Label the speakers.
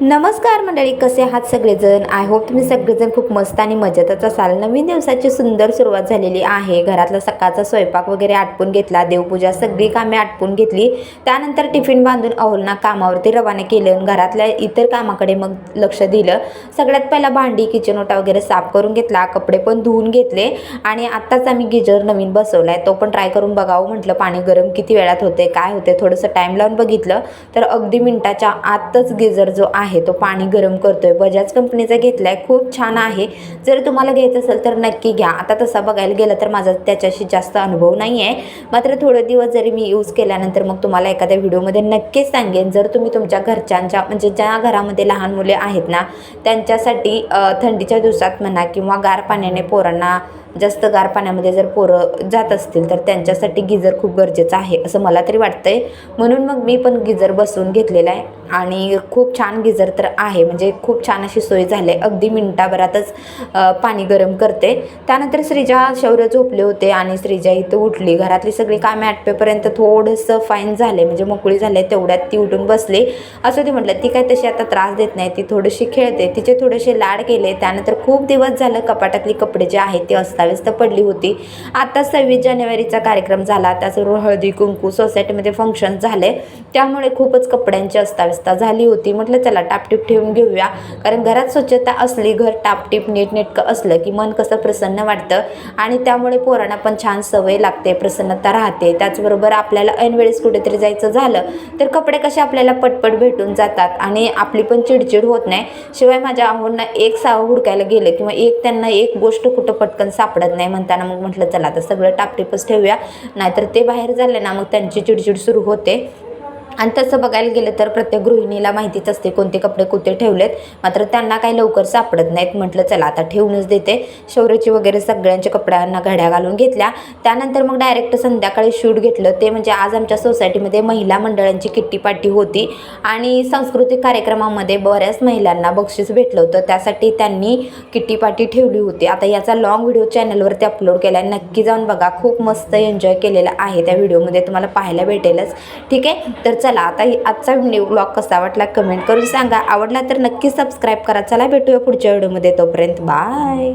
Speaker 1: नमस्कार मंडळी, कसे आहात सगळेजण? आय होप तुम्ही सगळेजण खूप मस्त आणि मजेतच असाल। नवीन दिवसाची सुंदर सुरुवात झालेली आहे। घरातला सकाळचा स्वयंपाक वगैरे आटपून घेतला, देवपूजा सगळी कामे आटपून घेतली। त्यानंतर टिफिन बांधून अहोलना कामावरती रवाना केलं। घरातल्या इतर कामाकडे मग लक्ष दिलं। सगळ्यात पहिला भांडी किचन ओटा वगैरे साफ करून घेतला, कपडे पण धुवून घेतले आणि आत्ताच आम्ही गिजर नवीन बसवलाय, तो पण ट्राय करून बघावं म्हटलं पाणी गरम किती वेळात होते काय होते। थोडंसं टाइम लावून बघितलं तर अगदी मिनिटाच्या आतच गिजर जो आहे तो पाणी गरम करतोय। बजाज कंपनीचा घेतलाय, खूप छान आहे। जर तुम्हाला घ्यायचं असेल तर नक्की घ्या। आता तसा बघायला गेलं तर माझा त्याच्याशी जास्त अनुभव नाही आहे, मात्र थोडे दिवस जरी मी यूज केल्यानंतर मग तुम्हाला एखाद्या व्हिडिओमध्ये नक्कीच सांगेन। जर तुम्ही तुमच्या घरच्यांच्या म्हणजे ज्या घरामध्ये लहान मुले आहेत ना त्यांच्यासाठी थंडीच्या दिवसात म्हणा किंवा गार पाण्याने पोरांना जास्त गार पाण्यामध्ये जर पोरं जात असतील तर त्यांच्यासाठी गिजर खूप गरजेचं आहे असं मला तरी वाटतंय। म्हणून मग मी पण गिजर बसवून घेतलेला आहे आणि खूप छान गिजर तर आहे, म्हणजे खूप छान अशी सोय झाली आहे। अगदी मिनिटाभरातच पाणी गरम करते। त्यानंतर श्रीजा शौर्य झोपले होते आणि श्रीजा इथं उठली। घरातली सगळी कामे आटपेपर्यंत थोडंसं फाईन झाले, म्हणजे मोकळी झाले, तेवढ्यात ती उठून बसली। असं ती म्हटलं ती काय तशी आता त्रास देत नाही, ती थोडीशी खेळते, तिचे थोडेसे लाड केले। त्यानंतर खूप दिवस झालं कपाटातली कपडे जे आहेत ते अस्ताव्यस्त पडली होती। आता 26 जानेवारीचा कार्यक्रम झाला, त्याचबरोबर हळदी कुंकू सोसायटीमध्ये फंक्शन झाले, त्यामुळे खूपच कपड्यांची अस्ताव्यस्त झाली होती। म्हटलं चला टापटीप ठेवून घेऊया, कारण घरात स्वच्छता असली, घर टापटीप नीटनेटकं असलं की मन कसं प्रसन्न वाटतं आणि त्यामुळे पोरांना पण छान सवय लागते, प्रसन्नता राहते। त्याचबरोबर आपल्याला ऐनवेळेस कुठेतरी जायचं झालं तर कपडे कसे आपल्याला पटपट भेटून जातात आणि आपली पण चिडचिड होत नाही। शिवाय माझ्या आहोंना एक सावं हुडकायला गेलं किंवा त्यांना एक गोष्ट कुठं पटकन सापडत नाही, म्हणताना मग म्हटलं चला आता सगळं टापटीपच ठेवूया, नाहीतर ते बाहेर झाले ना मग त्यांची चिडचिड सुरू होते। आणि तसं बघायला गेलं तर प्रत्येक गृहिणीला माहितीच असते कोणते कपडे कुठे ठेवलेत, मात्र त्यांना काही लवकर सापडत नाहीत। म्हटलं चला आता ठेवूनच देते। शौर्याची वगैरे सगळ्यांच्या कपड्यांना घड्या घालून घेतल्या। त्यानंतर मग डायरेक्ट संध्याकाळी शूट घेतलं, ते म्हणजे आज आमच्या सोसायटीमध्ये महिला मंडळांची किट्टी पार्टी होती आणि सांस्कृतिक कार्यक्रमामध्ये बऱ्याच महिलांना बक्षीस भेटलं होतं, त्यासाठी त्यांनी किट्टी पार्टी ठेवली होती। आता याचा लॉंग व्हिडिओ चॅनलवरती अपलोड केला आहे, नक्की जाऊन बघा, खूप मस्त एन्जॉय केलेला आहे, त्या व्हिडिओमध्ये तुम्हाला पाहायला भेटेलच। ठीक आहे, तर चला आता आजचा व्हिडिओ ब्लॉग कसा वाटला कमेंट करून सांगा। आवडला तर नक्की सबस्क्राईब करा। चला भेटूया पुढच्या व्हिडिओमध्ये, तोपर्यंत बाय।